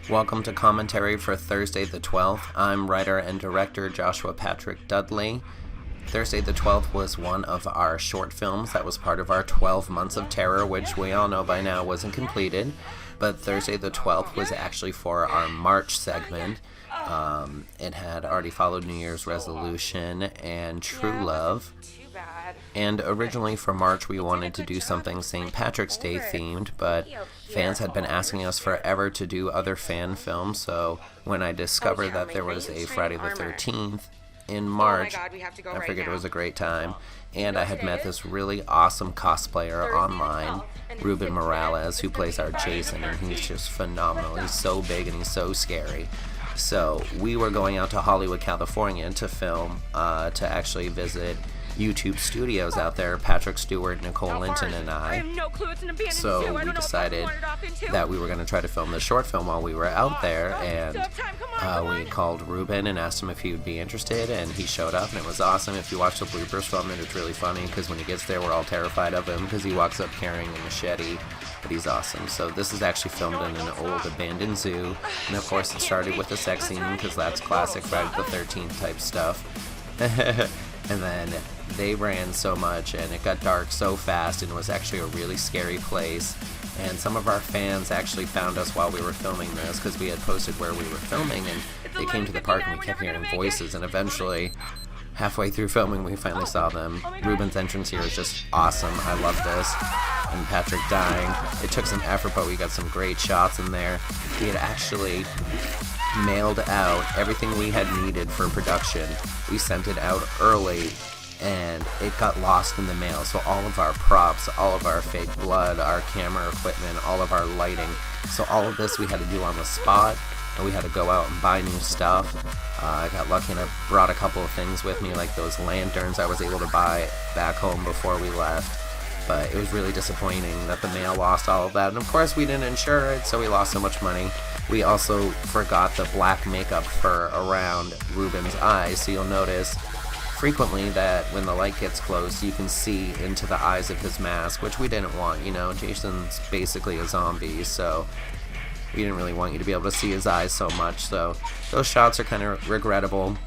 Welcome to commentary for Thursday the 12th. I'm writer and director Joshua Patrick Dudley. Thursday the 12th was one of our short films that was part of our 12 Months of Terror, which we all know by now wasn't completed. But Thursday the 12th was actually for our March segment. It had already followed New Year's Resolution and True Love. And originally for March we wanted to do something St. Patrick's Day themed, but fans had been asking us forever to do other fan films, so when I discovered that there was a Friday the 13th in March, I figured it was a great time. And I had met this really awesome cosplayer online, Ruben Morales, who plays our Jason, and he's just phenomenal. He's so big and he's so scary. So we were going out to Hollywood, California to film, to actually visit YouTube studios out there, Patrick Stewart, Nicole Linton, and I. So we decided that we were going to try to film this short film while we were out there, and we called Ruben and asked him if he would be interested, and he showed up, and it was awesome. If you watch the bloopers from it, it's really funny, because when he gets there, we're all terrified of him, because he walks up carrying a machete, but he's awesome. So this is actually filmed in an old abandoned zoo, and of course it started with a sex scene, because that's classic Friday the 13th type stuff. And then they ran so much, and it got dark so fast, and it was actually a really scary place. And some of our fans actually found us while we were filming this, because we had posted where we were filming, and they came to the park and we kept hearing voices, and eventually, halfway through filming, we finally saw them. Ruben's entrance here is just awesome. I love this. And Patrick dying. It took some effort, but we got some great shots in there. He had actually mailed out everything we had needed for production. We sent it out early, and it got lost in the mail. So all of our props, all of our fake blood, our camera equipment, all of our lighting, so all of this we had to do on the spot, and we had to go out and buy new stuff. I got lucky and I brought a couple of things with me, like those lanterns I was able to buy back home before we left. But it was really disappointing that the mail lost all of that, and of course we didn't insure it, so we lost so much money. We also forgot the black makeup fur around Ruben's eyes, so you'll notice frequently that when the light gets close, you can see into the eyes of his mask, which we didn't want. You know, Jason's basically a zombie, so we didn't really want you to be able to see his eyes so much, so those shots are kind of regrettable,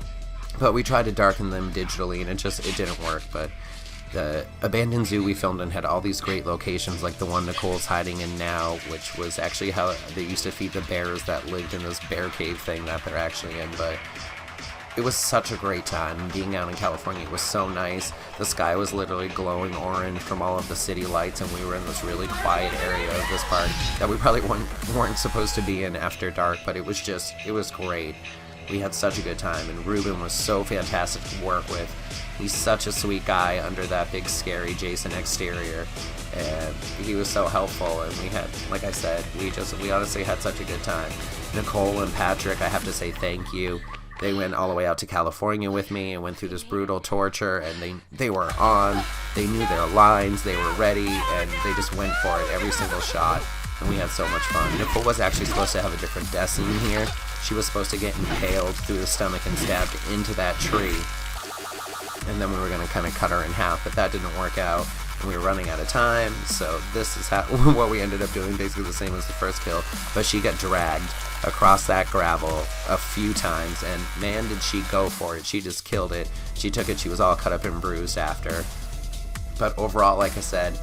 but we tried to darken them digitally, and it didn't work. But the abandoned zoo we filmed in had all these great locations, like the one Nicole's hiding in now, which was actually how they used to feed the bears that lived in this bear cave thing that they're actually in. But it was such a great time being out in California. It was so nice. The sky was literally glowing orange from all of the city lights, and we were in this really quiet area of this park that we probably weren't supposed to be in after dark, but it was great. We had such a good time, and Ruben was so fantastic to work with. He's such a sweet guy under that big scary Jason exterior, and he was so helpful, and we had, like I said, we honestly had such a good time. Nicole and Patrick, I have to say thank you. They went all the way out to California with me and went through this brutal torture, and they were on, they knew their lines, they were ready, and they just went for it every single shot, and we had so much fun. Nicole was actually supposed to have a different death scene here. She was supposed to get impaled through the stomach and stabbed into that tree, and then we were going to kind of cut her in half, but that didn't work out, and we were running out of time, so this is what we ended up doing, basically the same as the first kill. But she got dragged across that gravel a few times, and man, did she go for it. She just killed it. She took it. She was all cut up and bruised after. But overall, like I said,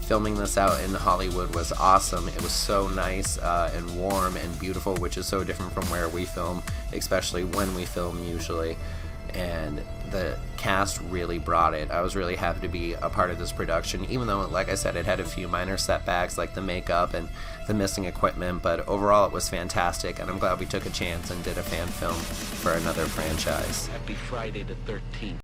filming this out in Hollywood was awesome. It was so nice and warm and beautiful, which is so different from where we film, especially when we film usually. And the cast really brought it. I was really happy to be a part of this production, even though, like I said, it had a few minor setbacks like the makeup and the missing equipment, but overall it was fantastic, and I'm glad we took a chance and did a fan film for another franchise. Happy Friday the 13th.